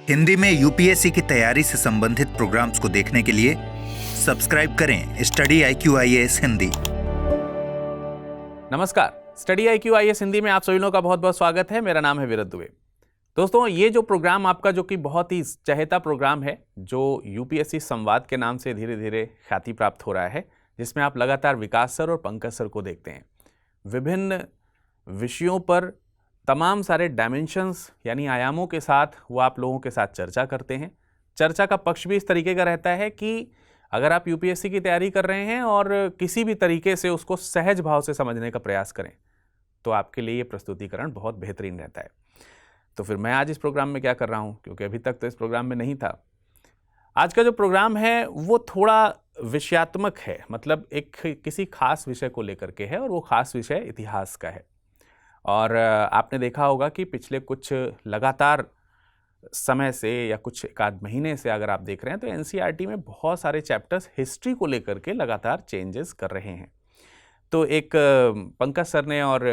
हिंदी में यूपीएससी की तैयारी से संबंधित प्रोग्राम्स को देखने के लिए सब्सक्राइब करें स्टडी IQ-IAS हिंदी। नमस्कार, स्टडी IQ-IAS हिंदी में आप सभी लोगों का बहुत बहुत स्वागत है। मेरा नाम है वीरत दुबे। दोस्तों, ये जो प्रोग्राम आपका जो कि बहुत ही चहेता प्रोग्राम है, जो यूपीएससी संवाद के नाम से धीरे धीरे ख्याति प्राप्त हो रहा है, जिसमें आप लगातार विकास सर और पंकज सर को देखते हैं। विभिन्न विषयों पर तमाम सारे डायमेंशंस यानी आयामों के साथ वो आप लोगों के साथ चर्चा करते हैं। चर्चा का पक्ष भी इस तरीके का रहता है कि अगर आप यूपीएससी की तैयारी कर रहे हैं और किसी भी तरीके से उसको सहज भाव से समझने का प्रयास करें तो आपके लिए ये प्रस्तुतिकरण बहुत बेहतरीन रहता है। तो फिर मैं आज इस प्रोग्राम में क्या कर रहा हूँ, क्योंकि अभी तक तो इस प्रोग्राम में नहीं था। आज का जो प्रोग्राम है वो थोड़ा विषयात्मक है, मतलब एक किसी खास विषय को लेकर के है और वो खास विषय इतिहास का है। और आपने देखा होगा कि पिछले कुछ लगातार समय से या कुछ एक आध महीने से अगर आप देख रहे हैं तो एनसीईआरटी में बहुत सारे चैप्टर्स हिस्ट्री को लेकर के लगातार चेंजेस कर रहे हैं। तो एक पंकज सर ने और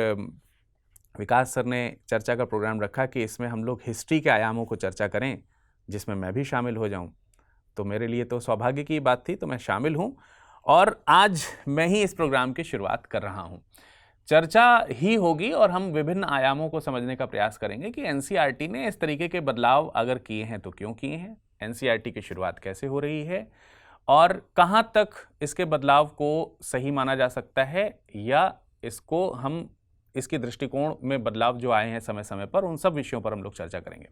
विकास सर ने चर्चा का प्रोग्राम रखा कि इसमें हम लोग हिस्ट्री के आयामों को चर्चा करें, जिसमें मैं भी शामिल हो जाऊं। तो मेरे लिए तो सौभाग्य की बात थी, तो मैं शामिल हूं और आज मैं ही इस प्रोग्राम की शुरुआत कर रहा हूं। चर्चा ही होगी और हम विभिन्न आयामों को समझने का प्रयास करेंगे कि एनसीईआरटी ने इस तरीके के बदलाव अगर किए हैं तो क्यों किए हैं, एनसीईआरटी की शुरुआत कैसे हो रही है और कहां तक इसके बदलाव को सही माना जा सकता है, या इसको हम इसके दृष्टिकोण में बदलाव जो आए हैं समय समय पर, उन सब विषयों पर हम लोग चर्चा करेंगे।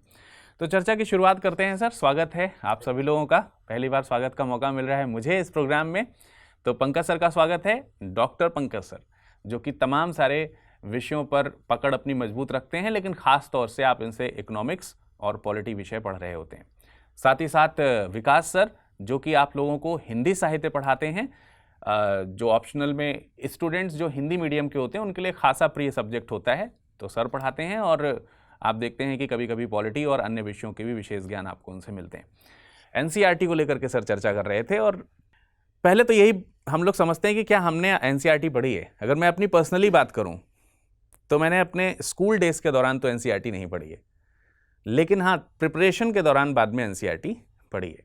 तो चर्चा की शुरुआत करते हैं। सर, स्वागत है आप सभी लोगों का। पहली बार स्वागत का मौका मिल रहा है मुझे इस प्रोग्राम में। तो पंकज सर का स्वागत है, डॉक्टर पंकज सर, जो कि तमाम सारे विषयों पर पकड़ अपनी मजबूत रखते हैं, लेकिन ख़ास तौर से आप इनसे इकोनॉमिक्स और पॉलिटी विषय पढ़ रहे होते हैं। साथ ही साथ विकास सर, जो कि आप लोगों को हिंदी साहित्य पढ़ाते हैं, जो ऑप्शनल में स्टूडेंट्स जो हिंदी मीडियम के होते हैं उनके लिए खासा प्रिय सब्जेक्ट होता है, तो सर पढ़ाते हैं। और आप देखते हैं कि कभी कभी पॉलिटी और अन्य विषयों के भी विशेष ज्ञान आपको उनसे मिलते हैं। एनसीईआरटी को लेकर के सर चर्चा कर रहे थे और पहले तो यही हम लोग समझते हैं कि क्या हमने एनसीईआरटी पढ़ी है। अगर मैं अपनी पर्सनली बात करूं तो मैंने अपने स्कूल डेज के दौरान तो एनसीईआरटी नहीं पढ़ी है, लेकिन हाँ, प्रिपरेशन के दौरान बाद में एनसीईआरटी पढ़ी है।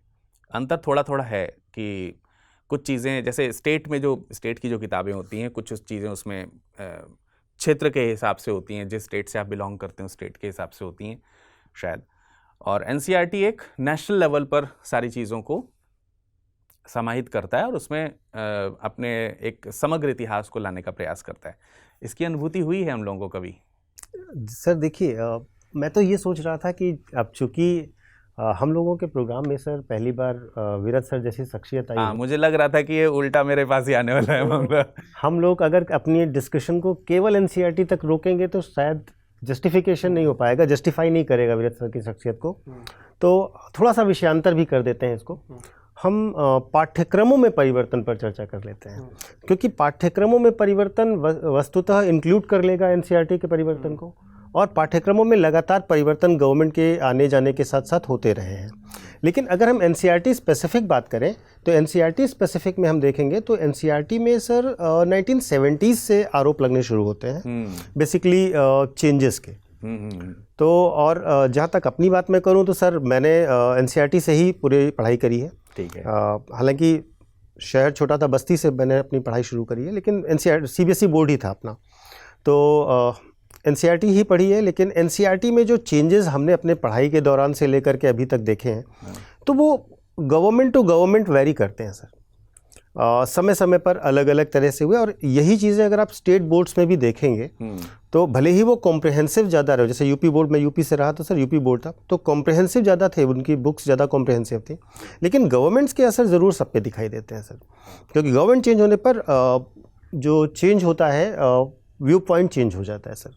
अंतर थोड़ा थोड़ा है कि कुछ चीज़ें जैसे स्टेट की जो किताबें होती हैं, कुछ चीज़ें उसमें क्षेत्र के हिसाब से होती हैं, जिस स्टेट से आप बिलोंग करते हैं उस स्टेट के हिसाब से होती हैं शायद। और एनसीईआरटी एक नेशनल लेवल पर सारी चीज़ों को समाहित करता है और उसमें अपने एक समग्र इतिहास को लाने का प्रयास करता है। इसकी अनुभूति हुई है हम लोगों को कभी? सर देखिए, मैं तो ये सोच रहा था कि अब चूँकि हम लोगों के प्रोग्राम में सर पहली बार वीरत सर जैसी शख्सियत आई। मुझे लग रहा था कि ये उल्टा मेरे पास ही आने वाला है मामला। हम लोग अगर अपनी डिस्कशन को केवल एनसीईआरटी तक रोकेंगे तो शायद जस्टिफिकेशन नहीं हो पाएगा, जस्टिफाई नहीं करेगा वीरत सर की शख्सियत को। तो थोड़ा सा विषयांतर भी कर देते हैं इसको। हम पाठ्यक्रमों में परिवर्तन पर चर्चा कर लेते हैं, क्योंकि पाठ्यक्रमों में परिवर्तन वस्तुतः इंक्लूड कर लेगा एनसीईआरटी के परिवर्तन को, और पाठ्यक्रमों में लगातार परिवर्तन गवर्नमेंट के आने जाने के साथ साथ होते रहे हैं। लेकिन अगर हम एनसीईआरटी स्पेसिफिक बात करें तो एनसीईआरटी स्पेसिफिक में हम देखेंगे तो एनसीईआरटी में सर 1970s से आरोप लगने शुरू होते हैं, बेसिकली चेंजेस के। तो और जहाँ तक अपनी बात मैं करूँ तो सर मैंने एनसीईआरटी से ही पूरी पढ़ाई करी है। ठीक है। हालांकि शहर छोटा था, बस्ती से मैंने अपनी पढ़ाई शुरू करी है, लेकिन एनसीईआरटी सीबीएसई बोर्ड ही था अपना, तो एनसीईआरटी ही पढ़ी है। लेकिन एनसीईआरटी में जो चेंजेस हमने अपने पढ़ाई के दौरान से लेकर के अभी तक देखे हैं तो वो गवर्नमेंट टू गवर्नमेंट वेरी करते हैं सर। समय समय पर अलग अलग तरह से हुए, और यही चीज़ें अगर आप स्टेट बोर्ड्स में भी देखेंगे तो भले ही वो कॉम्प्रहेंसिव ज़्यादा रहे, जैसे यूपी बोर्ड में, यूपी से रहा तो सर यूपी बोर्ड था तो कॉम्प्रहेंसिव ज़्यादा थे, उनकी बुक्स ज़्यादा कॉम्प्रहेंसिव थी, लेकिन गवर्नमेंट्स के असर ज़रूर सब पे दिखाई देते हैं सर। क्योंकि गवर्नमेंट चेंज होने पर जो चेंज होता है व्यू पॉइंट चेंज हो जाता है सर।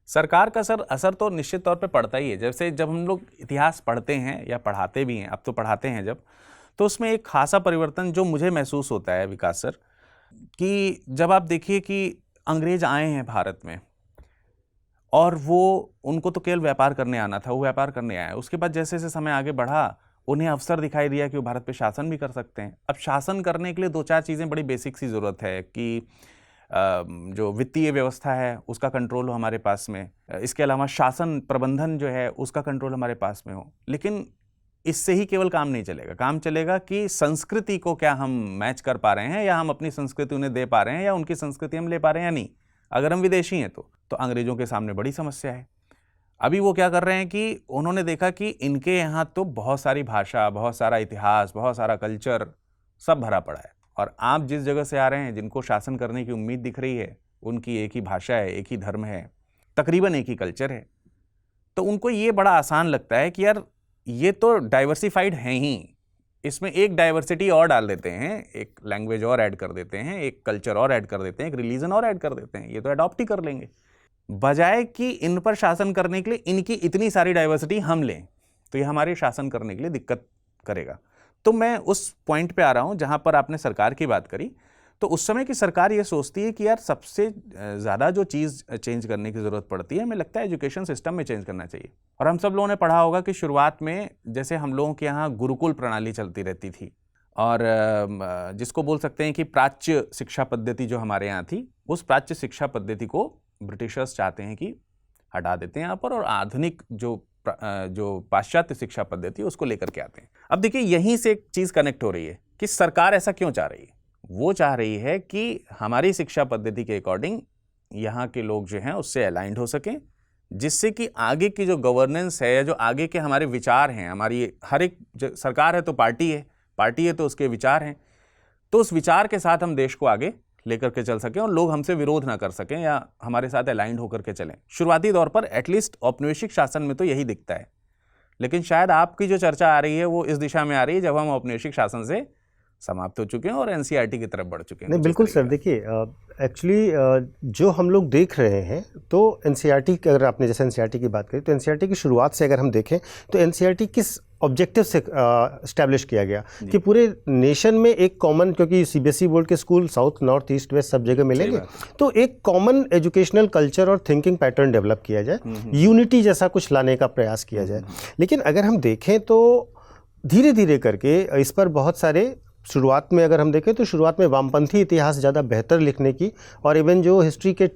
सरकार का सर असर तो निश्चित तौर पे पड़ता ही है। जैसे जब हम लोग इतिहास पढ़ते हैं या पढ़ाते भी हैं, अब तो पढ़ाते हैं जब, तो उसमें एक खासा परिवर्तन जो मुझे महसूस होता है विकास सर, कि जब आप देखिए कि अंग्रेज आए हैं भारत में और वो उनको तो केवल व्यापार करने आना था, वो व्यापार करने आए। उसके बाद जैसे जैसे समय आगे बढ़ा उन्हें अवसर दिखाई दिया कि वो भारत पे शासन भी कर सकते हैं। अब शासन करने के लिए दो चार चीज़ें बड़ी बेसिक सी ज़रूरत है कि जो वित्तीय व्यवस्था है उसका कंट्रोल हो हमारे पास में, इसके अलावा शासन प्रबंधन जो है उसका कंट्रोल हमारे पास में हो। लेकिन इससे ही केवल काम नहीं चलेगा। काम चलेगा कि संस्कृति को क्या हम मैच कर पा रहे हैं, या हम अपनी संस्कृति उन्हें दे पा रहे हैं, या उनकी संस्कृति हम ले पा रहे हैं या नहीं। अगर हम विदेशी हैं तो अंग्रेजों के सामने बड़ी समस्या है। अभी वो क्या कर रहे हैं कि उन्होंने देखा कि इनके यहाँ तो बहुत सारी भाषा, बहुत सारा इतिहास, बहुत सारा कल्चर सब भरा पड़ा है, और आप जिस जगह से आ रहे हैं, जिनको शासन करने की उम्मीद दिख रही है, उनकी एक ही भाषा है, एक ही धर्म है, तकरीबन एक ही कल्चर है। तो उनको ये बड़ा आसान लगता है कि यार ये तो डाइवर्सिफाइड हैं ही, इसमें एक डाइवर्सिटी और डाल देते हैं, एक लैंग्वेज और ऐड कर देते हैं, एक कल्चर और ऐड कर देते हैं, एक रिलीजन और ऐड कर देते हैं, ये तो अडॉप्ट ही कर लेंगे। बजाय कि इन पर शासन करने के लिए इनकी इतनी सारी डाइवर्सिटी हम लें, तो ये हमारे शासन करने के लिए दिक्कत करेगा। तो मैं उस पॉइंट पे आ रहा हूँ जहाँ पर आपने सरकार की बात करी। तो उस समय की सरकार ये सोचती है कि यार सबसे ज़्यादा जो चीज़ चेंज करने की ज़रूरत पड़ती है, हमें लगता है एजुकेशन सिस्टम में चेंज करना चाहिए। और हम सब लोगों ने पढ़ा होगा कि शुरुआत में जैसे हम लोगों के यहाँ गुरुकुल प्रणाली चलती रहती थी, और जिसको बोल सकते हैं कि प्राच्य शिक्षा पद्धति जो हमारे यहाँ थी, उस प्राच्य शिक्षा पद्धति को ब्रिटिशर्स चाहते हैं कि हटा देते हैं यहाँ पर, और आधुनिक जो पाश्चात्य शिक्षा पद्धति उसको लेकर के आते हैं। अब देखिए यहीं से एक चीज़ कनेक्ट हो रही है कि सरकार ऐसा क्यों चाह रही है। वो चाह रही है कि हमारी शिक्षा पद्धति के अकॉर्डिंग यहाँ के लोग जो हैं उससे अलाइंड हो सकें, जिससे कि आगे की जो गवर्नेंस है, या जो आगे के हमारे विचार हैं, हमारी हर एक सरकार है तो पार्टी है तो उसके विचार हैं, तो उस विचार के साथ हम देश को आगे लेकर के चल सकें और लोग हमसे विरोध ना कर सकें या हमारे साथ अलाइंड होकर के चलें। शुरुआती तौर पर एटलीस्ट औपनिवेशिक शासन में तो यही दिखता है, लेकिन शायद आपकी जो चर्चा आ रही है वो इस दिशा में आ रही है जब हम औपनिवेशिक शासन से समाप्त हो चुके हैं और एनसीईआरटी की तरफ बढ़ चुके हैं। नहीं, बिल्कुल सर। देखिए एक्चुअली जो हम लोग देख रहे हैं, तो एनसीईआरटी की, अगर आपने जैसे एनसीईआरटी की बात करी, तो एनसीईआरटी की शुरुआत से अगर हम देखें तो एनसीईआरटी किस ऑब्जेक्टिव से इस्टेब्लिश किया गया कि पूरे नेशन में एक कॉमन, क्योंकि सीबीएसई बोर्ड के school south, north, east, west सब जगह मिलेंगे, तो एक कॉमन एजुकेशनल कल्चर और थिंकिंग पैटर्न डेवलप किया जाए, यूनिटी जैसा कुछ लाने का प्रयास किया जाए। लेकिन अगर हम देखें तो धीरे धीरे करके इस पर बहुत सारे, शुरुआत में अगर हम देखें तो शुरुआत में वामपंथी इतिहास ज़्यादा बेहतर लिखने की, और इवन जो हिस्ट्री के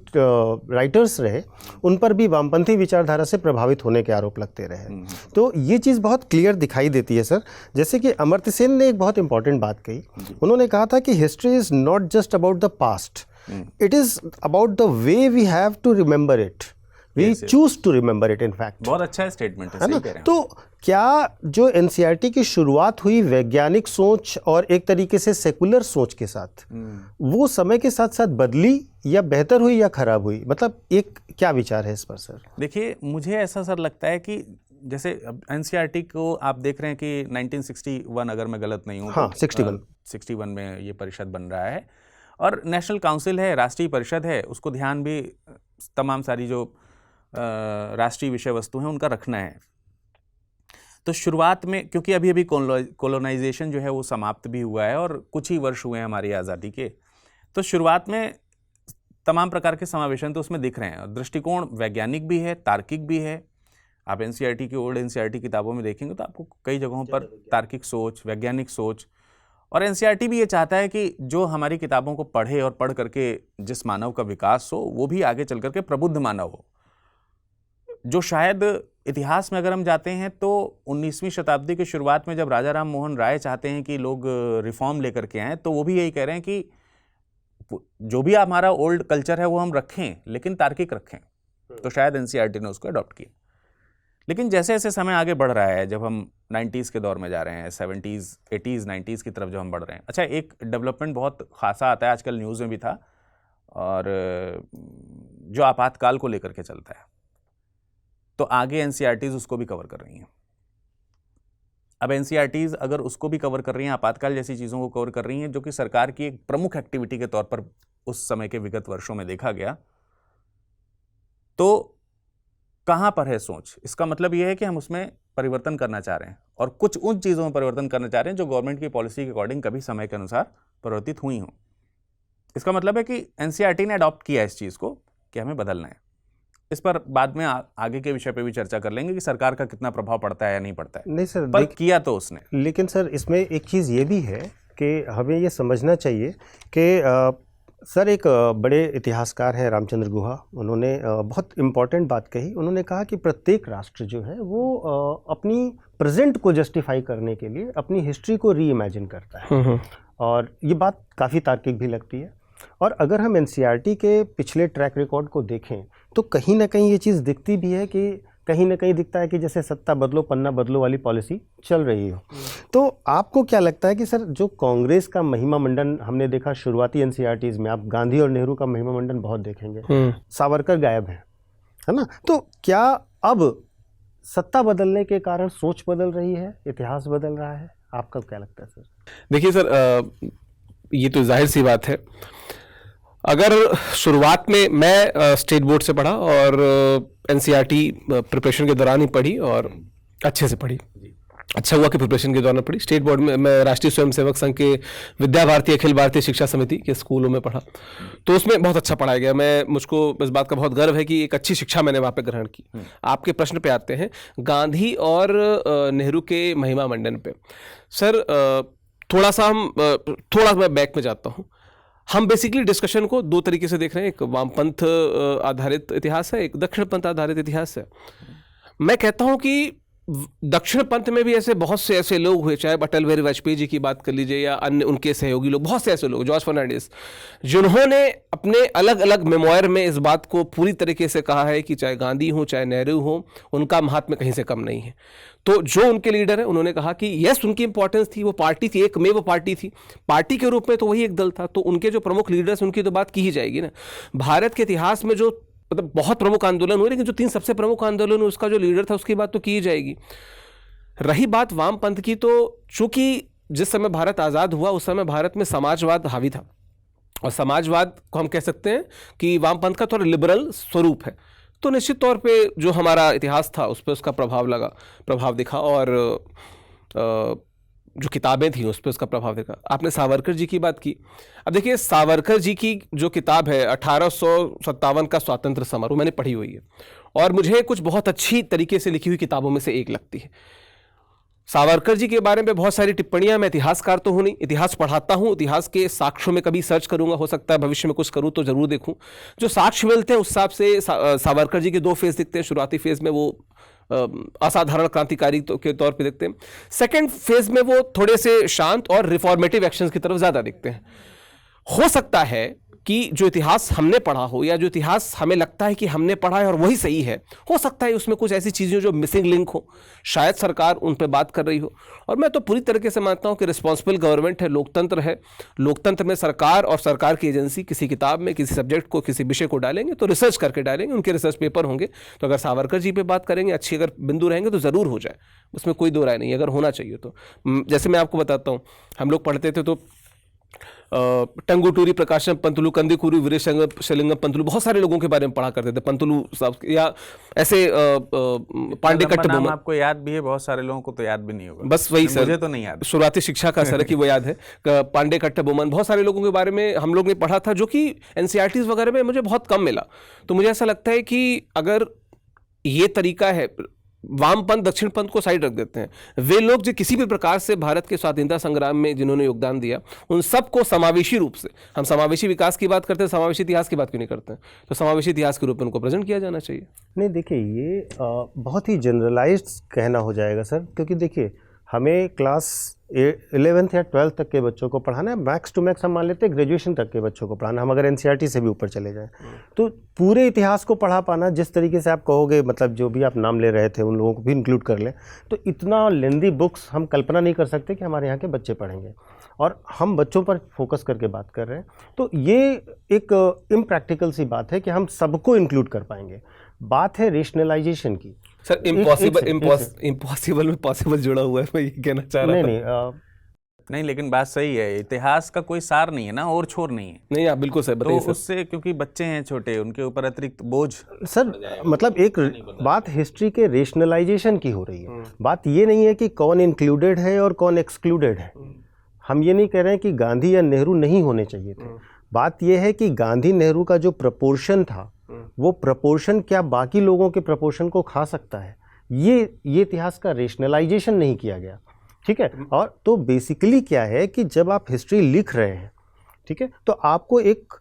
राइटर्स रहे उन पर भी वामपंथी विचारधारा से प्रभावित होने के आरोप लगते रहे। तो ये चीज़ बहुत क्लियर दिखाई देती है सर। जैसे कि अमर्त्य सेन ने एक बहुत इंपॉर्टेंट बात कही, उन्होंने कहा था कि history is not just about the past, it is about the way we have to remember it, we choose to remember it. In fact बहुत अच्छा स्टेटमेंट है ना। तो क्या जो एनसीईआरटी की शुरुआत हुई वैज्ञानिक सोच और एक तरीके से सेकुलर सोच के साथ, वो समय के साथ साथ बदली या बेहतर हुई या खराब हुई? मतलब एक क्या विचार है इस पर सर? देखिए मुझे ऐसा सर लगता है कि जैसे एनसीईआरटी को आप देख रहे हैं कि 1961, अगर मैं गलत नहीं हूँ, हाँ, 61 में ये परिषद बन रहा है, और नेशनल काउंसिल है, राष्ट्रीय परिषद है, उसको ध्यान भी तमाम सारी जो राष्ट्रीय विषय वस्तु हैं उनका रखना है। तो शुरुआत में, क्योंकि अभी अभी कॉलोनाइजेशन जो है वो समाप्त भी हुआ है और कुछ ही वर्ष हुए हैं हमारी आज़ादी के, तो शुरुआत में तमाम प्रकार के समावेशन तो उसमें दिख रहे हैं। दृष्टिकोण वैज्ञानिक भी है, तार्किक भी है। आप एनसीईआरटी की, ओल्ड एनसीईआरटी किताबों में देखेंगे तो आपको कई जगहों पर तार्किक सोच, वैज्ञानिक सोच, और एनसीईआरटी भी ये चाहता है कि जो हमारी किताबों को पढ़े और पढ़ करके जिस मानव का विकास हो वो भी आगे चल करके प्रबुद्ध मानव हो। जो शायद इतिहास में अगर हम जाते हैं तो 19वीं शताब्दी की शुरुआत में जब राजा राम मोहन राय चाहते हैं कि लोग रिफॉर्म लेकर के आएँ, तो वो भी यही कह रहे हैं कि जो भी हमारा ओल्ड कल्चर है वो हम रखें, लेकिन तार्किक रखें। तो शायद एनसीईआरटी ने उसको अडॉप्ट किया। लेकिन जैसे जैसे समय आगे बढ़ रहा है, जब हम 90s के दौर में जा रहे हैं, 70s, 80s, 90s की तरफ जब हम बढ़ रहे हैं, अच्छा एक डेवलपमेंट बहुत खासा आता है, आजकल न्यूज़ में भी था, और जो आपातकाल को लेकर के चलता है, तो आगे एनसीईआरटीज़ उसको भी कवर कर रही हैं। अब एनसीईआरटीज़ अगर उसको भी कवर कर रही हैं, आपातकाल जैसी चीज़ों को कवर कर रही हैं, जो कि सरकार की एक प्रमुख एक्टिविटी के तौर पर उस समय के विगत वर्षों में देखा गया, तो कहाँ पर है सोच? इसका मतलब यह है कि हम उसमें परिवर्तन करना चाह रहे हैं, और कुछ उन चीज़ों में परिवर्तन करना चाह रहे हैं जो गवर्नमेंट की पॉलिसी के अकॉर्डिंग कभी समय के अनुसार परिवर्तित हुई हों। इसका मतलब है कि एनसीईआरटी ने अडॉप्ट किया इस चीज़ को कि हमें बदलना है। इस पर बाद में आगे के विषय पे भी चर्चा कर लेंगे कि सरकार का कितना प्रभाव पड़ता है या नहीं पड़ता है। नहीं सर, पर किया तो उसने। लेकिन सर इसमें एक चीज़ ये भी है कि हमें ये समझना चाहिए कि सर एक बड़े इतिहासकार हैं रामचंद्र गुहा, उन्होंने बहुत इम्पॉर्टेंट बात कही। उन्होंने कहा कि प्रत्येक राष्ट्र जो है वो अपनी प्रेजेंट को जस्टिफाई करने के लिए अपनी हिस्ट्री को री इमेजिन करता है, और ये बात काफ़ी तार्किक भी लगती है। और अगर हम एनसीईआरटी के पिछले ट्रैक रिकॉर्ड को देखें तो कहीं ना कहीं ये चीज़ दिखती भी है कि कहीं ना कहीं दिखता है कि जैसे सत्ता बदलो पन्ना बदलो वाली पॉलिसी चल रही हो। तो आपको क्या लगता है कि सर जो कांग्रेस का महिमा मंडन हमने देखा शुरुआती एनसीईआरटीज़ में, आप गांधी और नेहरू का महिमा मंडन बहुत देखेंगे, सावरकर गायब है ना, तो क्या अब सत्ता बदलने के कारण सोच बदल रही है, इतिहास बदल रहा है? आपका क्या लगता है सर? देखिए सर, ये तो जाहिर सी बात है। अगर शुरुआत में मैं स्टेट बोर्ड से पढ़ा और एनसीईआरटी प्रिपरेशन के दौरान ही पढ़ी और अच्छे से पढ़ी, अच्छा हुआ कि प्रिपरेशन के दौरान पढ़ी। स्टेट बोर्ड में मैं राष्ट्रीय स्वयंसेवक संघ के विद्या भारती अखिल भारतीय शिक्षा समिति के स्कूलों में पढ़ा, तो उसमें बहुत अच्छा पढ़ाया गया। मुझको इस बात का बहुत गर्व है कि एक अच्छी शिक्षा मैंने वहाँ पे ग्रहण की। आपके प्रश्न पे आते हैं, गांधी और नेहरू के महिमा मंडन पे। सर थोड़ा मैं बैक में जाता हूँ। हम बेसिकली डिस्कशन को दो तरीके से देख रहे हैं, एक वामपंथ आधारित इतिहास है, एक दक्षिण पंथ आधारित इतिहास है। मैं कहता हूं कि दक्षिण पंथ में भी ऐसे बहुत से ऐसे लोग हुए, चाहे अटल बिहारी वाजपेयी जी की बात कर लीजिए या अन्य उनके सहयोगी लोग, बहुत से ऐसे लोग, जॉर्ज फर्नांडिस, जिन्होंने अपने अलग अलग मेमोयर में इस बात को पूरी तरीके से कहा है कि चाहे गांधी हो चाहे नेहरू हो, उनका महात्म्य कहीं से कम नहीं है। तो जो उनके लीडर हैं उन्होंने कहा कि यस, उनकी इंपॉर्टेंस थी, वो पार्टी थी, एकमेव पार्टी थी, पार्टी के रूप में तो वही एक दल था, तो उनके जो प्रमुख लीडर्स उनकी तो बात की ही जाएगी ना। भारत के इतिहास में जो मतलब बहुत प्रमुख आंदोलन हुए, लेकिन जो 3 सबसे प्रमुख आंदोलन हुए उसका जो लीडर था उसकी बात तो की ही जाएगी। रही बात वामपंथ की, तो चूंकि जिस समय भारत आज़ाद हुआ उस समय भारत में समाजवाद हावी था, और समाजवाद को हम कह सकते हैं कि वामपंथ का थोड़ा लिबरल स्वरूप है, तो निश्चित तौर पे जो हमारा इतिहास था उस पर उसका प्रभाव दिखा, और जो किताबें थी उस पर उसका प्रभाव दिखा। आपने सावरकर जी की बात की। अब देखिए, सावरकर जी की जो किताब है 1857 का स्वातंत्र समारोह, मैंने पढ़ी हुई है और मुझे कुछ बहुत अच्छी तरीके से लिखी हुई किताबों में से एक लगती है। सावरकर जी के बारे में बहुत सारी टिप्पणियां, मैं इतिहासकार तो हूं नहीं, इतिहास पढ़ाता हूं, इतिहास के साक्ष्यों में कभी सर्च करूंगा, हो सकता है भविष्य में कुछ करूं तो जरूर देखूं। जो साक्ष्य मिलते हैं उस हिसाब से सावरकर जी के 2 फेज दिखते हैं। शुरुआती फेज में वो असाधारण क्रांतिकारी के तौर पे दिखते हैं, सेकेंड फेज में वो थोड़े से शांत और रिफॉर्मेटिव एक्शंस की तरफ ज्यादा दिखते हैं। हो सकता है कि जो इतिहास हमने पढ़ा हो या जो इतिहास हमें लगता है कि हमने पढ़ा है और वही सही है, हो सकता है उसमें कुछ ऐसी चीज़ें जो मिसिंग लिंक हो, शायद सरकार उन पर बात कर रही हो। और मैं तो पूरी तरीके से मानता हूं कि रिस्पॉन्सिबल गवर्नमेंट है, लोकतंत्र है, लोकतंत्र में सरकार और सरकार की एजेंसी किसी किताब में किसी सब्जेक्ट को, किसी विषय को डालेंगे तो रिसर्च करके डालेंगे, उनके रिसर्च पेपर होंगे। तो अगर सावरकर जी पे बात करेंगे, अच्छी अगर बिंदु रहेंगे तो ज़रूर हो जाए, उसमें कोई दो राय नहीं, अगर होना चाहिए तो। जैसे मैं आपको बताता हूँ, हम लोग पढ़ते थे तो टंगुटूरी प्रकाशम पंतुलू, कंदीकुरी वीरेशलिंगम पंतुलू, बहुत सारे लोगों के बारे में पढ़ा करते थे, पंतुलू साहब या ऐसे पांडे कट्ट बोमन। आपको याद भी है, बहुत सारे लोगों को तो याद भी नहीं होगा। बस वही सर, मुझे तो नहीं याद, शुरुआती शिक्षा का असर है कि वो याद है। पांडे कट्ट बोमन, बहुत सारे लोगों के बारे में हम लोग ने पढ़ा था, जो कि एनसीईआरटीज़ वगैरह में मुझे बहुत कम मिला। तो मुझे ऐसा लगता है कि अगर ये तरीका है, वामपंथ दक्षिण पंथ को साइड रख देते हैं, वे लोग जो किसी भी प्रकार से भारत के स्वाधीनता संग्राम में जिन्होंने योगदान दिया, उन सबको समावेशी रूप से, हम समावेशी विकास की बात करते हैं, समावेशी इतिहास की बात क्यों नहीं करते हैं? तो समावेशी इतिहास के रूप में उनको प्रेजेंट किया जाना चाहिए। नहीं देखिए, ये बहुत ही जनरलाइज्ड कहना हो जाएगा सर, क्योंकि देखिए हमें क्लास 11th या 12th तक के बच्चों को पढ़ाना है, मैक्स टू मैक्स हम मान लेते हैं ग्रेजुएशन तक के बच्चों को पढ़ाना, हम अगर एनसीईआरटी से भी ऊपर चले जाएं तो पूरे इतिहास को पढ़ा पाना, जिस तरीके से आप कहोगे, मतलब जो भी आप नाम ले रहे थे उन लोगों को भी इंक्लूड कर लें, तो इतना लेंदी बुक्स हम कल्पना नहीं कर सकते कि हमारे यहाँ के बच्चे पढ़ेंगे, और हम बच्चों पर फोकस करके बात कर रहे हैं। तो ये एक इम्प्रैक्टिकल सी बात है कि हम सबको इंक्लूड कर पाएंगे। बात है रेशनलाइजेशन की। सर इम्पॉसिबल में पॉसिबल जुड़ा हुआ है, मैं ये कहना चाह रहा था। नहीं, लेकिन बात सही है, इतिहास का कोई सार नहीं है ना, और छोर नहीं है। नहीं, आप बिल्कुल सही बताइए। तो उससे, क्योंकि बच्चे हैं छोटे, उनके ऊपर अतिरिक्त बोझ सर, मतलब एक बात हिस्ट्री के रेशनलाइजेशन की हो रही है। बात ये नहीं है कि कौन इंक्लूडेड है और कौन एक्सक्लूडेड है। हम ये नहीं कह रहे हैं कि गांधी या नेहरू नहीं होने चाहिए थे। बात यह है कि गांधी नेहरू का जो प्रपोर्शन था, वो प्रपोर्शन क्या बाकी लोगों के प्रपोर्शन को खा सकता है? ये इतिहास का रेशनलाइजेशन नहीं किया गया, ठीक है। और तो बेसिकली क्या है कि जब आप हिस्ट्री लिख रहे हैं, ठीक है, तो आपको एक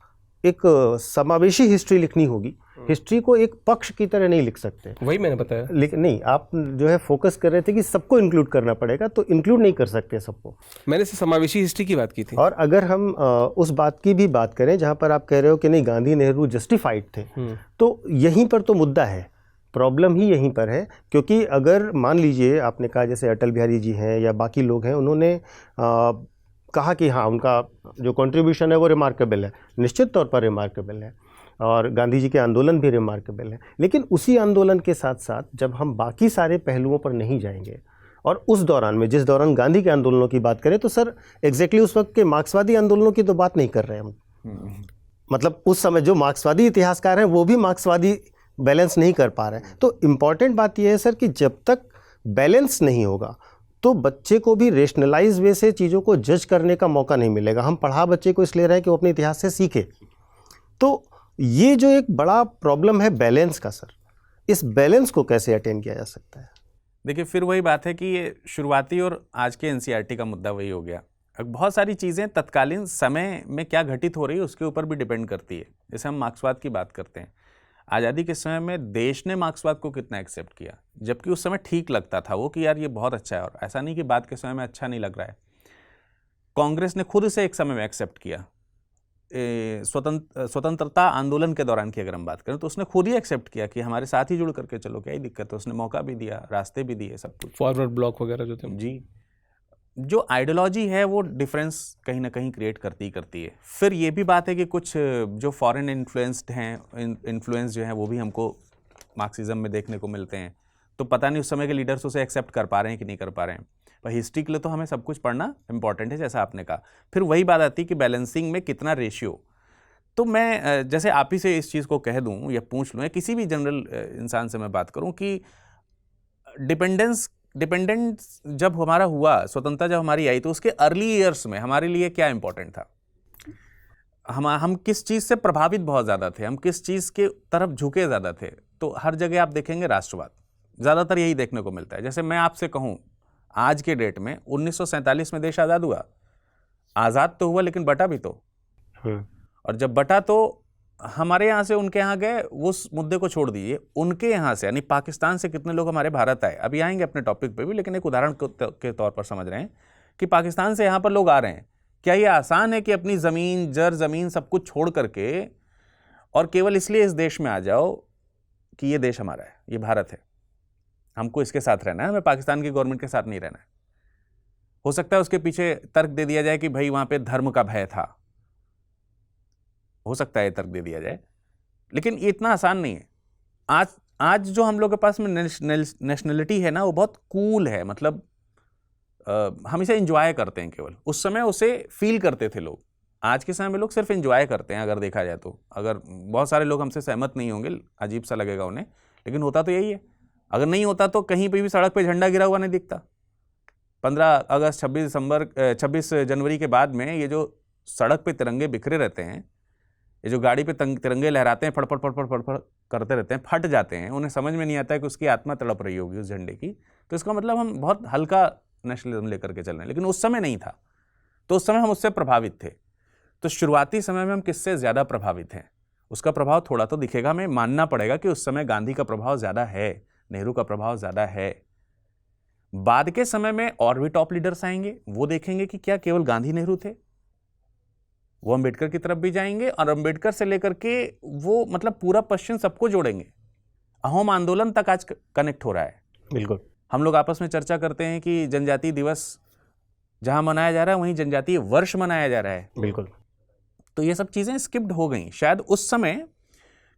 एक समावेशी हिस्ट्री लिखनी होगी। हिस्ट्री को एक पक्ष की तरह नहीं लिख सकते। वही मैंने बताया। लेकिन नहीं, आप जो है फोकस कर रहे थे कि सबको इंक्लूड करना पड़ेगा, तो इंक्लूड नहीं कर सकते सबको। मैंने सिर्फ समावेशी हिस्ट्री की बात की थी। और अगर हम उस बात की भी बात करें जहाँ पर आप कह रहे हो कि नहीं गांधी नेहरू जस्टिफाइड थे, तो यहीं पर तो मुद्दा है, प्रॉब्लम ही यहीं पर है। क्योंकि अगर मान लीजिए आपने कहा जैसे अटल बिहारी जी हैं या बाकी लोग हैं, उन्होंने कहा कि हाँ उनका जो कंट्रीब्यूशन है वो रिमार्केबल है, निश्चित तौर पर रिमार्केबल है, और गांधी जी के आंदोलन भी रिमार्केबल है। लेकिन उसी आंदोलन के साथ साथ जब हम बाकी सारे पहलुओं पर नहीं जाएंगे, और उस दौरान में जिस दौरान गांधी के आंदोलनों की बात करें, तो सर एग्जैक्टली उस वक्त के मार्क्सवादी आंदोलनों की तो बात नहीं कर रहे हैं हम। मतलब उस समय जो मार्क्सवादी इतिहासकार हैं वो भी मार्क्सवादी बैलेंस नहीं कर पा रहे हैं। तो इम्पॉर्टेंट बात यह है सर कि जब तक बैलेंस नहीं होगा तो बच्चे को भी रेशनलाइज वे से चीज़ों को जज करने का मौका नहीं मिलेगा। हम पढ़ा बच्चे को इसलिए रहे हैं कि वो अपने इतिहास से सीखे। तो ये जो एक बड़ा प्रॉब्लम है बैलेंस का सर, इस बैलेंस को कैसे अटेन किया जा सकता है? देखिए फिर वही बात है कि ये शुरुआती और आज के एनसीईआरटी का मुद्दा वही हो गया। बहुत सारी चीज़ें तत्कालीन समय में क्या घटित हो रही है उसके ऊपर भी डिपेंड करती है। जैसे हम मार्क्सवाद की बात करते हैं, आज़ादी के समय में देश ने मार्क्सवाद को कितना एक्सेप्ट किया, जबकि उस समय ठीक लगता था वो कि यार ये बहुत अच्छा है, और ऐसा नहीं कि बाद के समय में अच्छा नहीं लग रहा है। कांग्रेस ने खुद से एक समय में एक्सेप्ट किया, स्वतंत्रता आंदोलन के दौरान की अगर हम बात करें तो उसने खुद ही एक्सेप्ट किया कि हमारे साथ ही जुड़ करके चलो, क्या ही दिक्कत है। उसने मौका भी दिया, रास्ते भी दिए, सब कुछ। फॉरवर्ड ब्लॉक वगैरह जो थे जी, जो आइडियोलॉजी है वो डिफरेंस कहीं ना कहीं क्रिएट करती है। फिर ये भी बात है कि कुछ जो फॉरेन इन्फ्लुएंस्ड हैं, इन्फ्लुएंस जो हैं वो भी हमको मार्क्सिज्म में देखने को मिलते हैं। तो पता नहीं उस समय के लीडर्स उसे एक्सेप्ट कर पा रहे हैं कि नहीं कर पा रहे हैं। पर हिस्ट्री के लिए तो हमें सब कुछ पढ़ना इंपॉर्टेंट है, जैसा आपने कहा। फिर वही बात आती है कि बैलेंसिंग में कितना रेशियो। तो मैं जैसे आप ही से इस चीज़ को कह दूं या पूछ लूँ या किसी भी जनरल इंसान से मैं बात करूं कि डिपेंडेंस जब हमारा हुआ, स्वतंत्रता जब हमारी आई, तो उसके अर्ली ईयर्स में हमारे लिए क्या इंपॉर्टेंट था? हम किस चीज़ से प्रभावित बहुत ज़्यादा थे, हम किस चीज़ के तरफ झुके ज़्यादा थे? तो हर जगह आप देखेंगे राष्ट्रवाद, ज़्यादातर यही देखने को मिलता है। जैसे मैं आपसे कहूँ आज के डेट में 1947 में देश आज़ाद हुआ, आज़ाद तो हुआ लेकिन बटा भी तो। और जब बटा तो हमारे यहाँ से उनके यहाँ गए, उस मुद्दे को छोड़ दीजिए, उनके यहाँ से यानी पाकिस्तान से कितने लोग हमारे भारत आए। अभी आएंगे अपने टॉपिक पे भी, लेकिन एक उदाहरण के तौर पर समझ रहे हैं कि पाकिस्तान से यहाँ पर लोग आ रहे हैं। क्या ये आसान है कि अपनी ज़मीन, जर ज़मीन सब कुछ छोड़ करके और केवल इसलिए इस देश में आ जाओ कि ये देश हमारा है, ये भारत है, हमको इसके साथ रहना है, हमें पाकिस्तान की गवर्नमेंट के साथ नहीं रहना है? हो सकता है उसके पीछे तर्क दे दिया जाए कि भाई वहाँ पे धर्म का भय था, हो सकता है तर्क दे दिया जाए, लेकिन ये इतना आसान नहीं है। आज जो हम लोग के पास में नेशनलिटी है ना, वो बहुत कूल है। मतलब हम इसे एंजॉय करते हैं केवल, उस समय उसे फील करते थे लोग। आज के समय में लोग सिर्फ एंजॉय करते हैं अगर देखा जाए तो। अगर बहुत सारे लोग हमसे सहमत नहीं होंगे, अजीब सा लगेगा उन्हें, लेकिन होता तो यही है। अगर नहीं होता तो कहीं पे भी सड़क पे झंडा गिरा हुआ नहीं दिखता। 15 अगस्त 26 जनवरी के बाद में ये जो सड़क पे तिरंगे बिखरे रहते हैं, ये जो गाड़ी पे तिरंगे लहराते हैं, फड़ करते रहते हैं, फट जाते हैं, उन्हें समझ में नहीं आता है कि उसकी आत्मा तड़प रही होगी उस झंडे की। तो इसका मतलब हम बहुत हल्का नेशनलिज्म लेकर के चल रहे हैं, लेकिन उस समय नहीं था। तो उस समय हम उससे प्रभावित थे। तो शुरुआती समय में हम किससे ज़्यादा प्रभावित हैं, उसका प्रभाव थोड़ा तो दिखेगा। हमें मानना पड़ेगा कि उस समय गांधी का प्रभाव ज़्यादा है, नेहरू का प्रभाव ज़्यादा है। बाद के समय में और भी टॉप लीडर्स आएंगे, वो देखेंगे कि क्या केवल गांधी नेहरू थे, वो अंबेडकर की तरफ भी जाएंगे, और अंबेडकर से लेकर के वो मतलब पूरा पश्चिम सबको जोड़ेंगे। अहोम आंदोलन तक आज कनेक्ट हो रहा है। बिल्कुल। हम लोग आपस में चर्चा करते हैं कि जनजातीय दिवस जहां मनाया जा रहा है वहीं जनजातीय वर्ष मनाया जा रहा है। बिल्कुल। तो ये सब चीज़ें स्किप्ड हो गई शायद उस समय,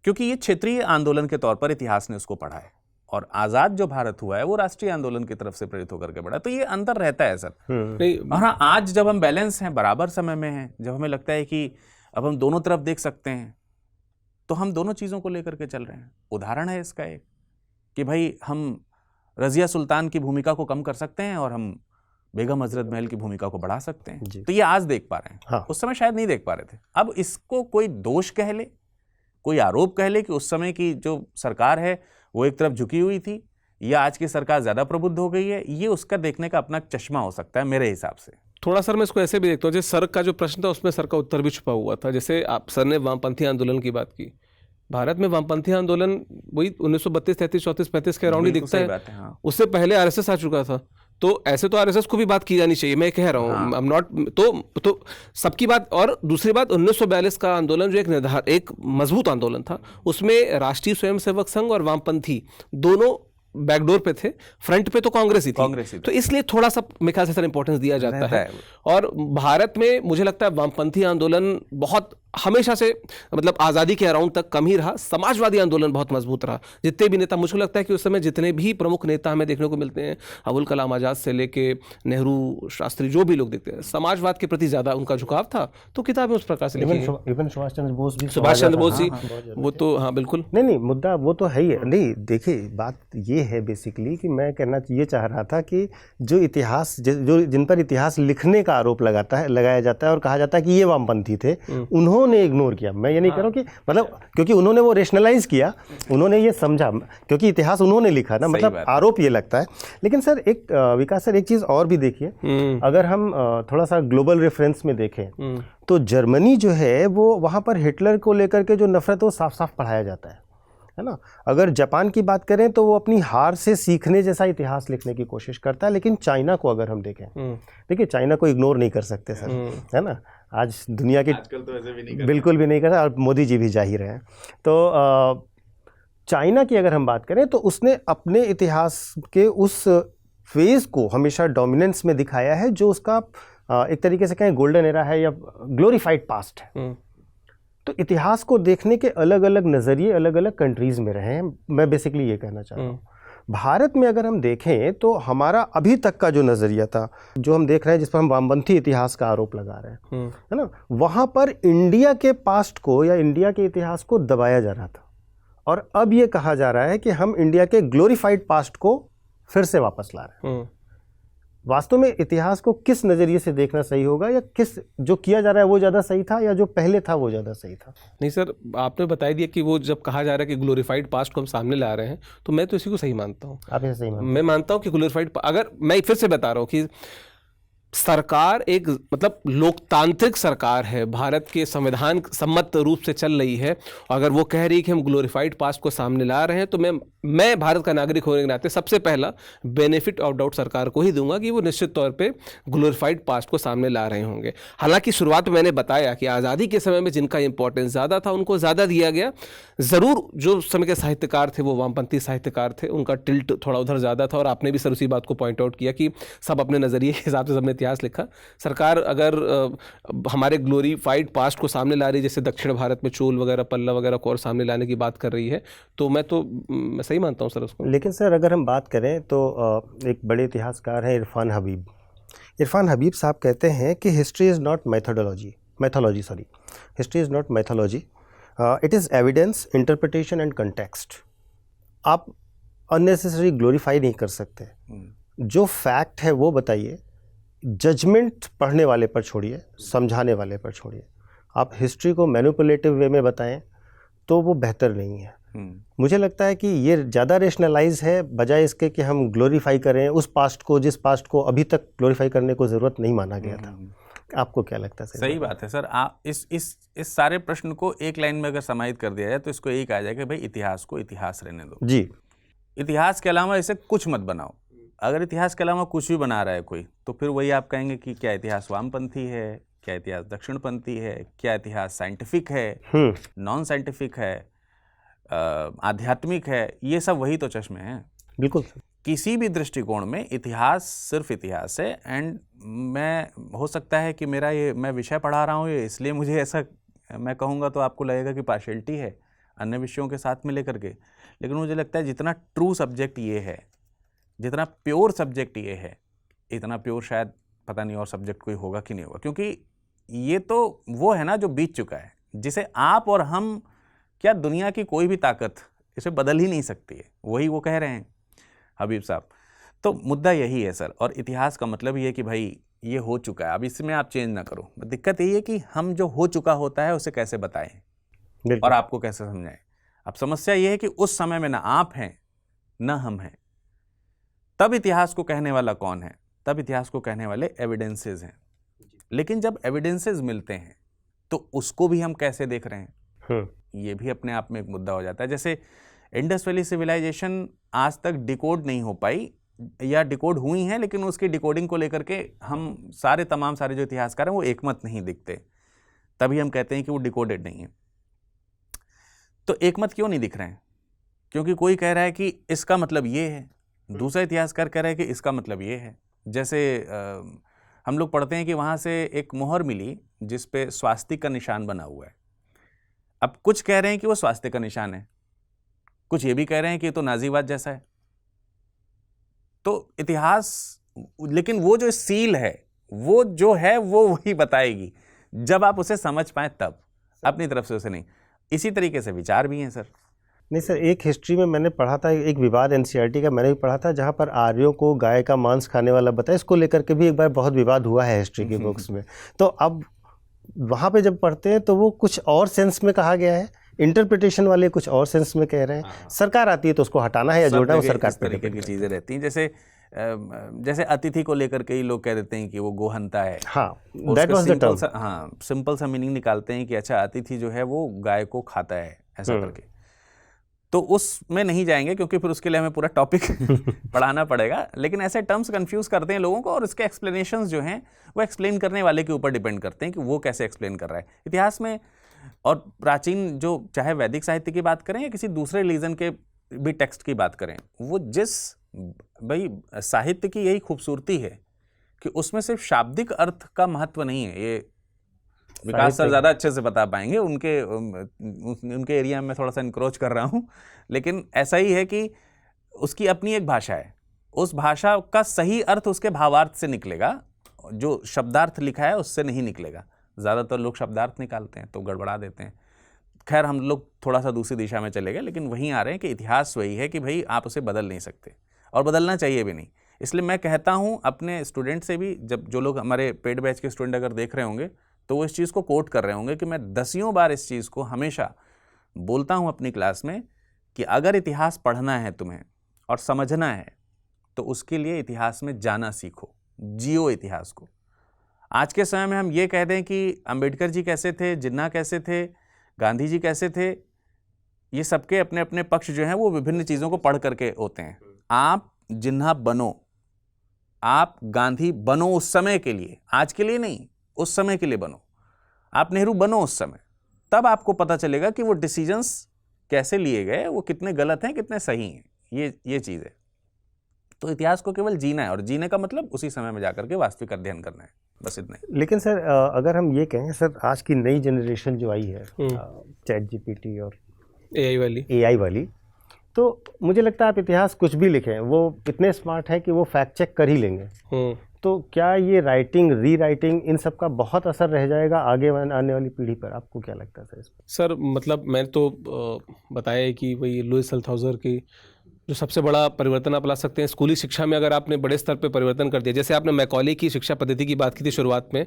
क्योंकि ये क्षेत्रीय आंदोलन के तौर पर इतिहास ने उसको पढ़ा है, और आज़ाद जो भारत हुआ है वो राष्ट्रीय आंदोलन की तरफ से प्रेरित होकर के बढ़ा। तो ये अंतर रहता है सर। और हाँ, आज जब हम बैलेंस हैं, बराबर समय में हैं, जब हमें लगता है कि अब हम दोनों तरफ देख सकते हैं, तो हम दोनों चीज़ों को लेकर के चल रहे हैं। उदाहरण है इसका एक कि भाई हम रज़िया सुल्तान की भूमिका को कम कर सकते हैं और हम बेगम हजरत महल की भूमिका को बढ़ा सकते हैं। तो ये आज देख पा रहे हैं। हाँ। उस समय शायद नहीं देख पा रहे थे। अब इसको कोई दोष कह ले, कोई आरोप कह ले कि उस समय की जो सरकार है वो एक तरफ झुकी हुई थी, या आज की सरकार ज़्यादा प्रबुद्ध हो गई है, ये उसका देखने का अपना चश्मा हो सकता है मेरे हिसाब से। थोड़ा सर मैं इसको ऐसे भी देखता हूँ, जैसे सर का जो प्रश्न था उसमें सर का उत्तर भी छुपा हुआ था। जैसे आप सर ने वामपंथी आंदोलन की बात की, भारत में वामपंथी आंदोलन वही 1932, 33, 34, 35 के अराउंड ही दिखता है। हाँ। उससे पहले आरएसएस आ चुका था, तो ऐसे तो आरएसएस को भी बात की जानी चाहिए, मैं कह रहा हूँ। आई एम नॉट तो सबकी बात। और दूसरी बात 1942 का आंदोलन जो एक मजबूत आंदोलन था, उसमें राष्ट्रीय स्वयंसेवक संघ और वामपंथी दोनों बैकडोर पे थे, फ्रंट पे तो कांग्रेस ही थी। तो इसलिए थोड़ा सा मेरे ख्याल से सर इंपॉर्टेंस दिया जाता है। और भारत में मुझे लगता है वामपंथी आंदोलन बहुत हमेशा से मतलब आज़ादी के अराउंड तक कम ही रहा। समाजवादी आंदोलन बहुत मजबूत रहा। जितने भी नेता, मुझको लगता है कि उस समय जितने भी प्रमुख नेता हमें देखने को मिलते हैं, अबुल कलाम आज़ाद से लेके नेहरू, शास्त्री, जो भी लोग देखते हैं, समाजवाद के प्रति ज़्यादा उनका झुकाव था। तो किताबें उस प्रकार से लिखी हैं। इवन सुभाष चंद्र बोस भी, सुभाष चंद्र बोस जी, वो तो हाँ बिल्कुल नहीं मुद्दा वो तो है ही है। नहीं देखिए, बात ये है बेसिकली कि मैं कहना ये चाह रहा था कि जो इतिहास जो जिन पर इतिहास लिखने का आरोप लगाया जाता है और कहा जाता है कि ये वामपंथी थे, उन्होंने इग्नोर किया। मैं ये नहीं कह रहा हूँ कि मतलब क्योंकि उन्होंने वो रेशनलाइज किया, उन्होंने ये समझा, क्योंकि इतिहास उन्होंने लिखा ना, मतलब आरोप ये लगता है। लेकिन सर एक विकास सर एक चीज़ और भी देखिए, अगर हम थोड़ा सा ग्लोबल रेफरेंस में देखें तो जर्मनी जो है वो वहाँ पर हिटलर को लेकर के जो नफरत है वो साफ साफ पढ़ाया जाता है ना। अगर जापान की बात करें तो वो अपनी हार से सीखने जैसा इतिहास लिखने की कोशिश करता है। लेकिन चाइना को अगर हम देखें, देखिए चाइना को इग्नोर नहीं कर सकते सर, है ना। आज दुनिया की आजकल तो ऐसे भी नहीं बिल्कुल भी नहीं करता, और मोदी जी भी जाहिर हैं। तो चाइना की अगर हम बात करें तो उसने अपने इतिहास के उस फेज़ को हमेशा डोमिनेंस में दिखाया है जो उसका एक तरीके से कहें गोल्डन एरा है या ग्लोरीफाइड पास्ट है। तो इतिहास को देखने के अलग अलग नज़रिए अलग अलग कंट्रीज़ में रहे हैं। मैं बेसिकली ये कहना चाह रहा हूँ। भारत में अगर हम देखें तो हमारा अभी तक का जो नज़रिया था, जो हम देख रहे हैं, जिस पर हम वामपंथी इतिहास का आरोप लगा रहे हैं, है ना, वहाँ पर इंडिया के पास्ट को या इंडिया के इतिहास को दबाया जा रहा था। और अब ये कहा जा रहा है कि हम इंडिया के ग्लोरीफाइड पास्ट को फिर से वापस ला रहे हैं। वास्तव में इतिहास को किस नज़रिए से देखना सही होगा, या किस जो किया जा रहा है वो ज़्यादा सही था या जो पहले था वो ज़्यादा सही था? नहीं सर, आपने बता दिया कि वो जब कहा जा रहा है कि ग्लोरीफाइड पास्ट को हम सामने ला रहे हैं, तो मैं तो इसी को सही मानता हूँ। आप इसे सही मानते हैं? मैं मानता हूँ कि ग्लोरीफाइड, अगर मैं फिर से बता रहा हूँ कि सरकार एक मतलब लोकतांत्रिक सरकार है, भारत के संविधान सम्मत रूप से चल रही है। अगर वो कह रही है कि हम ग्लोरीफाइड पास्ट को सामने ला रहे हैं, तो मैं भारत का नागरिक होने के नाते सबसे पहला बेनिफिट ऑफ डाउट सरकार को ही दूंगा कि वो निश्चित तौर पे ग्लोरीफाइड पास्ट को सामने ला रहे होंगे। हालांकि शुरुआत में मैंने बताया कि आज़ादी के समय में जिनका इंपॉर्टेंस ज़्यादा था उनको ज़्यादा दिया गया। ज़रूर जो समय के साहित्यकार थे वो वामपंथी साहित्यकार थे, उनका टिल्ट थोड़ा उधर ज़्यादा था। और आपने भी सर उसी बात को पॉइंट आउट किया कि सब अपने नज़रिए के हिसाब से सबने इतिहास लिखा। सरकार अगर हमारे ग्लोरीफाइड पास्ट को सामने ला रही है, जैसे दक्षिण भारत में चोल वगैरह, पल्लव वगैरह को और सामने लाने की बात कर रही है, तो मैं सही मानता हूँ सर उसको। लेकिन सर अगर हम बात करें तो एक बड़े इतिहासकार हैं इरफान हबीब। इरफान हबीब साहब कहते हैं कि history is not mythology, history is not mythology, it is evidence, interpretation and context. आप अननेसेसरी ग्लोरीफाई नहीं कर सकते, जो फैक्ट है वो बताइए, जजमेंट पढ़ने वाले पर छोड़िए, समझाने वाले पर छोड़िए। आप हिस्ट्री को मैनिपुलेटिव वे में बताएं तो वो बेहतर नहीं है। मुझे लगता है कि ये ज़्यादा रेशनलाइज है बजाय इसके कि हम ग्लोरीफाई करें उस पास्ट को जिस पास्ट को अभी तक ग्लोरीफाई करने को ज़रूरत नहीं माना गया था। आपको क्या लगता है? सही बात है सर। आप इस सारे प्रश्न को एक लाइन में अगर समाहित कर दिया जाए तो इसको यही कहा जाए कि भाई इतिहास को इतिहास रहने दो जी। इतिहास के अलावा इसे कुछ मत बनाओ। अगर इतिहास के अलावा कुछ भी बना रहा है कोई, तो फिर वही आप कहेंगे कि क्या इतिहास वामपंथी है, क्या इतिहास दक्षिणपंथी है, क्या इतिहास साइंटिफिक है, नॉन साइंटिफिक है, आध्यात्मिक है। ये सब वही तो चश्मे हैं। बिल्कुल। किसी भी दृष्टिकोण में इतिहास सिर्फ इतिहास है। एंड हो सकता है कि मैं विषय पढ़ा रहा हूँ ये, इसलिए मुझे ऐसा मैं कहूँगा तो आपको लगेगा कि पार्शियलिटी है अन्य विषयों के साथ में लेकर के। लेकिन मुझे लगता है जितना ट्रू सब्जेक्ट ये है, जितना प्योर सब्जेक्ट ये है, इतना प्योर शायद पता नहीं और सब्जेक्ट कोई होगा कि नहीं होगा। क्योंकि ये तो वो है ना जो बीत चुका है, जिसे आप और हम, क्या दुनिया की कोई भी ताकत इसे बदल ही नहीं सकती है। वही वो कह रहे हैं हबीब साहब। तो मुद्दा यही है सर। और इतिहास का मतलब ये है कि भाई ये हो चुका है, अब इसमें आप चेंज ना करो। दिक्कत यही है कि हम जो हो चुका होता है उसे कैसे बताएं और आपको कैसे समझाएं। अब समस्या ये है कि उस समय में ना आप हैं ना हम हैं। तब इतिहास को कहने वाला कौन है? तब इतिहास को कहने वाले एविडेंसेस हैं। लेकिन जब एविडेंसेस मिलते हैं तो उसको भी हम कैसे देख रहे हैं, ये भी अपने आप में एक मुद्दा हो जाता है। जैसे इंडस वैली सिविलाइजेशन आज तक डिकोड नहीं हो पाई, या डिकोड हुई हैं लेकिन उसकी डिकोडिंग को लेकर के हम तमाम सारे जो इतिहासकार हैं वो एकमत नहीं दिखते, तभी हम कहते हैं कि वो डिकोडेड नहीं है। तो एकमत क्यों नहीं दिख रहे हैं? क्योंकि कोई कह रहा है कि इसका मतलब ये है, दूसरा इतिहासकार कह रहा है कि इसका मतलब ये है। जैसे हम लोग पढ़ते हैं कि वहाँ से एक मोहर मिली जिस पे स्वास्तिक का निशान बना हुआ है। अब कुछ कह रहे हैं कि वो स्वास्तिक का निशान है, कुछ ये भी कह रहे हैं कि ये तो नाजीवाद जैसा है। तो इतिहास, लेकिन वो जो सील है वो जो है वो वही बताएगी, जब आप उसे समझ पाए तब, अपनी तरफ से उसे नहीं। इसी तरीके से विचार भी हैं सर। नहीं सर, एक हिस्ट्री में मैंने पढ़ा था, एक विवाद एनसीईआरटी का मैंने भी पढ़ा था, जहाँ पर आर्यों को गाय का मांस खाने वाला बताया। इसको लेकर के भी एक बार बहुत विवाद हुआ है हिस्ट्री की बुक्स में। तो अब वहाँ पे जब पढ़ते हैं तो वो कुछ और सेंस में कहा गया है, इंटरप्रिटेशन वाले कुछ और सेंस में कह रहे हैं। सरकार आती है तो उसको हटाना है या जोड़ना है, वो सरकार पे तरीके की चीज़ें रहती हैं। जैसे अतिथि को लेकर के ही लोग कह देते हैं कि वो गोहंता है। हाँ, दैट वाज द टर्म। हाँ, सिंपल सा मीनिंग निकालते हैं कि अच्छा अतिथि जो है वो गाय को खाता है, ऐसा करके। तो उसमें नहीं जाएंगे क्योंकि फिर उसके लिए हमें पूरा टॉपिक पढ़ाना पड़ेगा, लेकिन ऐसे टर्म्स कंफ्यूज करते हैं लोगों को, और इसके एक्सप्लेनेशंस जो हैं वो एक्सप्लेन करने वाले के ऊपर डिपेंड करते हैं कि वो कैसे एक्सप्लेन कर रहा है। इतिहास में और प्राचीन, जो चाहे वैदिक साहित्य की बात करें या किसी दूसरे रिलीजन के भी टेक्स्ट की बात करें, वो जिस भाई साहित्य की यही खूबसूरती है कि उसमें सिर्फ शाब्दिक अर्थ का महत्व नहीं है। ये विकास सर ज़्यादा अच्छे से बता पाएंगे, उनके एरिया में थोड़ा सा इनक्रोच कर रहा हूँ, लेकिन ऐसा ही है कि उसकी अपनी एक भाषा है, उस भाषा का सही अर्थ उसके भावार्थ से निकलेगा, जो शब्दार्थ लिखा है उससे नहीं निकलेगा। ज़्यादातर लोग शब्दार्थ निकालते हैं तो गड़बड़ा देते हैं। खैर, हम लोग थोड़ा सा दूसरी दिशा में चले गए, लेकिन वहीं आ रहे हैं कि इतिहास वही है कि भाई आप उसे बदल नहीं सकते, और बदलना चाहिए भी नहीं। इसलिए मैं कहता हूँ अपने स्टूडेंट से भी, जब जो लोग हमारे पेड बैच के स्टूडेंट अगर देख रहे होंगे तो वो इस चीज़ को कोट कर रहे होंगे कि मैं दसियों बार इस चीज़ को हमेशा बोलता हूँ अपनी क्लास में कि अगर इतिहास पढ़ना है तुम्हें और समझना है तो उसके लिए इतिहास में जाना सीखो, जियो इतिहास को। आज के समय में हम ये कह दें कि अंबेडकर जी कैसे थे, जिन्ना कैसे थे, गांधी जी कैसे थे, ये सबके अपने अपने पक्ष जो हैं वो विभिन्न चीज़ों को पढ़ करके होते हैं। आप जिन्ना बनो, आप गांधी बनो उस समय के लिए, आज के लिए नहीं, उस समय के लिए बनो। आप नेहरू बनो उस समय, तब आपको पता चलेगा कि वो डिसीजंस कैसे लिए गए, वो कितने गलत हैं कितने सही हैं। ये चीज़ है। तो इतिहास को केवल जीना है, और जीने का मतलब उसी समय में जाकर के वास्तविक अध्ययन करना है, बस इतना ही। लेकिन सर अगर हम ये कहें सर, आज की नई जनरेशन जो आई है, चैट जीपीटी और एआई वाली, तो मुझे लगता है आप इतिहास कुछ भी लिखें, वो इतने स्मार्ट है कि वो फैक्ट चेक कर ही लेंगे। तो क्या ये राइटिंग, री राइटिंग, इन सब का बहुत असर रह जाएगा आगे आने वाली पीढ़ी पर? आपको क्या लगता है सर? मतलब मैं तो बताया कि वही लुईस अल्थाउज़र की जो सबसे बड़ा परिवर्तन आप ला सकते हैं स्कूली शिक्षा में, अगर आपने बड़े स्तर पे परिवर्तन कर दिया। जैसे आपने मैकॉले की शिक्षा पद्धति की बात की थी शुरुआत में,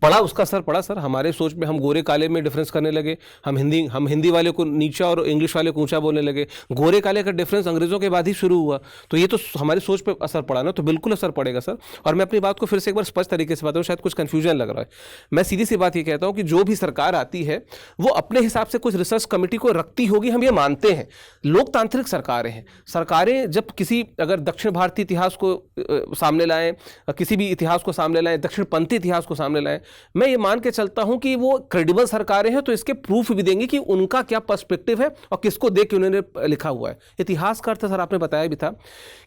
पढ़ा, उसका असर पड़ा सर हमारे सोच में। हम गोरे काले में डिफरेंस करने लगे, हम हिंदी वाले को नीचा और इंग्लिश वाले को ऊंचा बोलने लगे। गोरे काले का डिफरेंस अंग्रेजों के बाद ही शुरू हुआ, तो ये तो हमारी सोच पे असर पड़ा ना, तो बिल्कुल असर पड़ेगा सर। और मैं अपनी बात को फिर से एक बार स्पष्ट तरीके से बताऊँ, शायद कुछ कन्फ्यूजन लग रहा है। मैं सीधी सी बात ये कहता हूँ कि जो भी सरकार आती है वो अपने हिसाब से कुछ रिसर्च कमेटी को रखती होगी, हम ये मानते हैं। लोकतांत्रिक सरकारें हैं, सरकारें जब किसी अगर दक्षिण भारतीय इतिहास को सामने लाएं, किसी भी इतिहास को सामने लाएं, दक्षिणपंथी इतिहास को सामने लाएं, मैं ये मान के चलता हूं कि वो क्रेडिबल सरकारें हैं, तो इसके प्रूफ भी देंगे कि उनका क्या पर्सपेक्टिव है और किसको देख के उन्होंने लिखा हुआ है। इतिहास का अर्थ सर आपने बताया भी था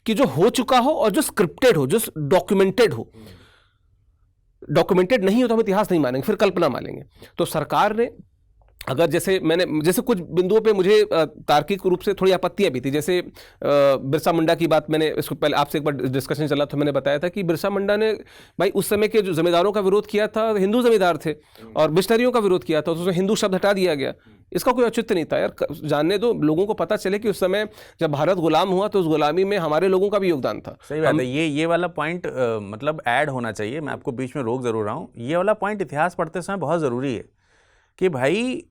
कि जो हो चुका हो और जो स्क्रिप्टेड हो, जो डॉक्यूमेंटेड हो। डॉक्यूमेंटेड नहीं हो तो हम इतिहास नहीं मानेंगे, फिर कल्पना मानेंगे। तो सरकार ने अगर जैसे कुछ बिंदुओं पे मुझे तार्किक रूप से थोड़ी आपत्तियां भी थी, जैसे बिरसा मुंडा की बात मैंने इसको पहले आपसे एक बार डिस्कशन चला तो मैंने बताया था कि बिरसा मुंडा ने भाई उस समय के जो जमींदारों का विरोध किया था, हिंदू जमींदार थे, और मिशनरियों का विरोध किया था, तो उसमें हिंदू शब्द हटा दिया गया। इसका कोई औचित्य नहीं था यार, जानने दो, लोगों को पता चले कि उस समय जब भारत गुलाम हुआ तो उस गुलामी में हमारे लोगों का भी योगदान था। सही बात है। ये वाला पॉइंट मतलब ऐड होना चाहिए। मैं आपको बीच में रोक जरूर रहा हूँ। ये वाला पॉइंट इतिहास पढ़ते समय बहुत ज़रूरी है कि भाई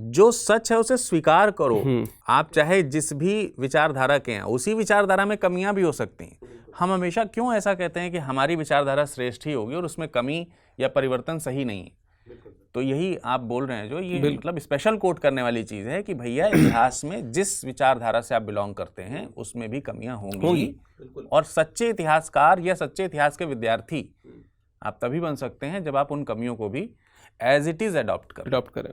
जो सच है उसे स्वीकार करो। आप चाहे जिस भी विचारधारा के हैं, उसी विचारधारा में कमियां भी हो सकती हैं। हम हमेशा क्यों ऐसा कहते हैं कि हमारी विचारधारा श्रेष्ठ ही होगी और उसमें कमी या परिवर्तन सही नहीं है? तो यही आप बोल रहे हैं, जो ये मतलब स्पेशल कोट करने वाली चीज है कि भैया इतिहास में जिस विचारधारा से आप बिलोंग करते हैं उसमें भी कमियां होंगी। और सच्चे इतिहासकार या सच्चे इतिहास के विद्यार्थी आप तभी बन सकते हैं जब आप उन कमियों को भी एज इट इज अडॉप्ट करें।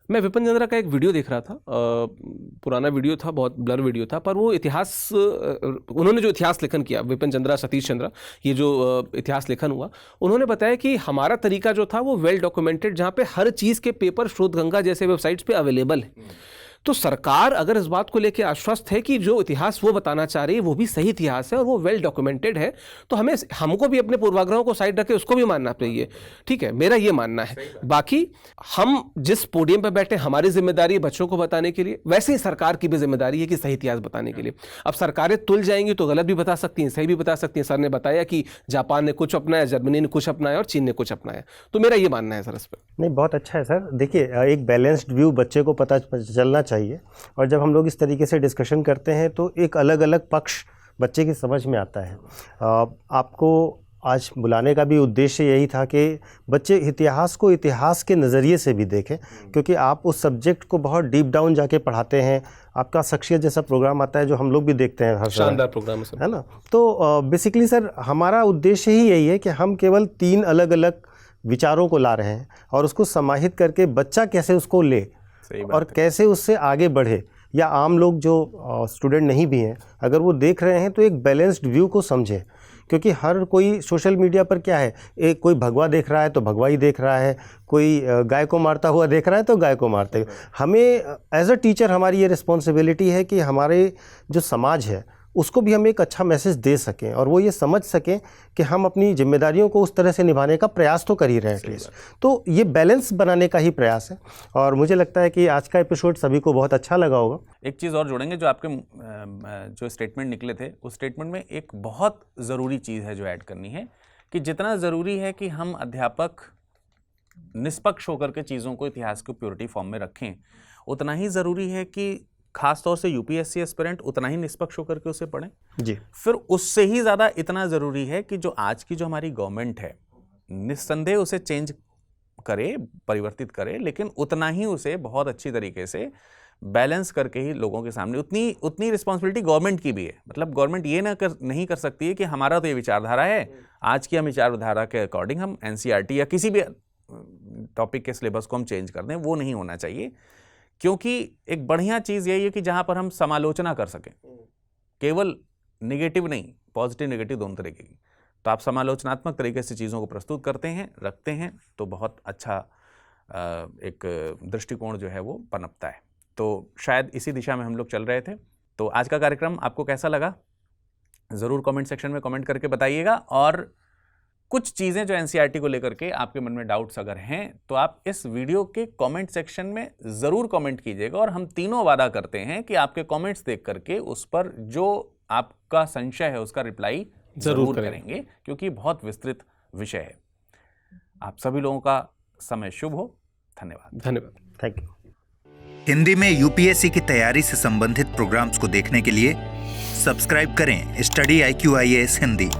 मैं विपिन चंद्रा का एक वीडियो देख रहा था, पुराना वीडियो था, बहुत ब्लर वीडियो था, पर वो इतिहास, उन्होंने जो इतिहास लेखन किया, विपिन चंद्रा, सतीश चंद्रा, ये जो इतिहास लेखन हुआ, उन्होंने बताया कि हमारा तरीका जो था वो वेल डॉक्यूमेंटेड, जहाँ पे हर चीज़ के पेपर शोधगंगा जैसे वेबसाइट्स पे अवेलेबल है। तो सरकार अगर इस बात को लेकर आश्वस्त है कि जो इतिहास वो बताना चाह रही है वो भी सही इतिहास है और वो वेल डॉक्यूमेंटेड है, तो हमको भी अपने पूर्वाग्रहों को साइड रखे उसको भी मानना चाहिए। ठीक है, मेरा ये मानना है। बाकी हम जिस पोडियम पर बैठे, हमारी जिम्मेदारी है बच्चों को बताने के लिए, वैसे ही सरकार की भी जिम्मेदारी है कि सही इतिहास बताने के लिए। अब सरकारें तुल जाएंगी तो गलत भी बता सकती हैं, सही भी बता सकती हैं। सर ने बताया कि जापान ने कुछ अपनाया, जर्मनी ने कुछ अपनाया और चीन ने कुछ अपनाया। तो मेरा ये मानना है सर इस पर। नहीं, बहुत अच्छा है सर। देखिए, एक बैलेंस्ड व्यू बच्चे को पता चलना चाहिए, और जब हम लोग इस तरीके से डिस्कशन करते हैं तो एक अलग अलग पक्ष बच्चे की समझ में आता है। आपको आज बुलाने का भी उद्देश्य यही था कि बच्चे इतिहास को इतिहास के नज़रिए से भी देखें, क्योंकि आप उस सब्जेक्ट को बहुत डीप डाउन जाके पढ़ाते हैं। आपका शख्सियत जैसा प्रोग्राम आता है जो हम लोग भी देखते हैं, हर शानदार प्रोग्राम है ना। तो बेसिकली सर, हमारा उद्देश्य ही यही है कि हम केवल 3 अलग अलग विचारों को ला रहे हैं और उसको समाहित करके बच्चा कैसे उसको ले और कैसे उससे आगे बढ़े, या आम लोग जो स्टूडेंट नहीं भी हैं अगर वो देख रहे हैं तो एक बैलेंस्ड व्यू को समझें। क्योंकि हर कोई सोशल मीडिया पर क्या है, एक कोई भगवा देख रहा है तो भगवा ही देख रहा है, कोई गाय को मारता हुआ देख रहा है तो गाय को मारते हुए। हमें एज अ टीचर हमारी ये रिस्पॉन्सिबिलिटी है कि हमारे जो समाज है उसको भी हम एक अच्छा मैसेज दे सकें और वो ये समझ सकें कि हम अपनी जिम्मेदारियों को उस तरह से निभाने का प्रयास तो कर ही रहे हैं एटलीस्ट। तो ये बैलेंस बनाने का ही प्रयास है और मुझे लगता है कि आज का एपिसोड सभी को बहुत अच्छा लगा होगा। एक चीज़ और जोड़ेंगे, जो आपके जो स्टेटमेंट निकले थे उस स्टेटमेंट में एक बहुत ज़रूरी चीज़ है जो ऐड करनी है, कि जितना ज़रूरी है कि हम अध्यापक निष्पक्ष होकर के चीज़ों को इतिहास को प्योरिटी फॉर्म में रखें, उतना ही ज़रूरी है कि खास तौर से यूपीएससी एस्पिरेंट उतना ही निष्पक्ष होकर के उसे पढ़ें जी। फिर उससे ही ज़्यादा इतना ज़रूरी है कि जो आज की जो हमारी गवर्नमेंट है निस्संदेह उसे चेंज करे, परिवर्तित करे, लेकिन उतना ही उसे बहुत अच्छी तरीके से बैलेंस करके ही लोगों के सामने, उतनी रिस्पॉन्सिबिलिटी गवर्नमेंट की भी है। मतलब गवर्नमेंट ये नहीं कर सकती है कि हमारा तो ये विचारधारा है, आज की हम विचारधारा के अकॉर्डिंग हम एनसीईआरटी या किसी भी टॉपिक के सिलेबस को हम चेंज कर दें, वो नहीं होना चाहिए। क्योंकि एक बढ़िया चीज़ यही है कि जहाँ पर हम समालोचना कर सकें, केवल नेगेटिव नहीं, पॉजिटिव नेगेटिव दोनों तरीके की, तो आप समालोचनात्मक तरीके से चीज़ों को प्रस्तुत करते हैं, रखते हैं, तो बहुत अच्छा एक दृष्टिकोण जो है वो पनपता है। तो शायद इसी दिशा में हम लोग चल रहे थे। तो आज का कार्यक्रम आपको कैसा लगा ज़रूर कमेंट सेक्शन में कमेंट करके बताइएगा, और कुछ चीज़ें जो एनसीईआरटी को लेकर के आपके मन में डाउट्स अगर हैं तो आप इस वीडियो के कमेंट सेक्शन में ज़रूर कमेंट कीजिएगा, और हम तीनों वादा करते हैं कि आपके कमेंट्स देख करके उस पर जो आपका संशय है उसका रिप्लाई ज़रूर करेंगे, क्योंकि बहुत विस्तृत विषय है। आप सभी लोगों का समय शुभ हो। धन्यवाद। Thank you. हिंदी में यूपीएससी की तैयारी से संबंधित प्रोग्राम्स को देखने के लिए सब्सक्राइब करें स्टडी IQ IAS हिंदी।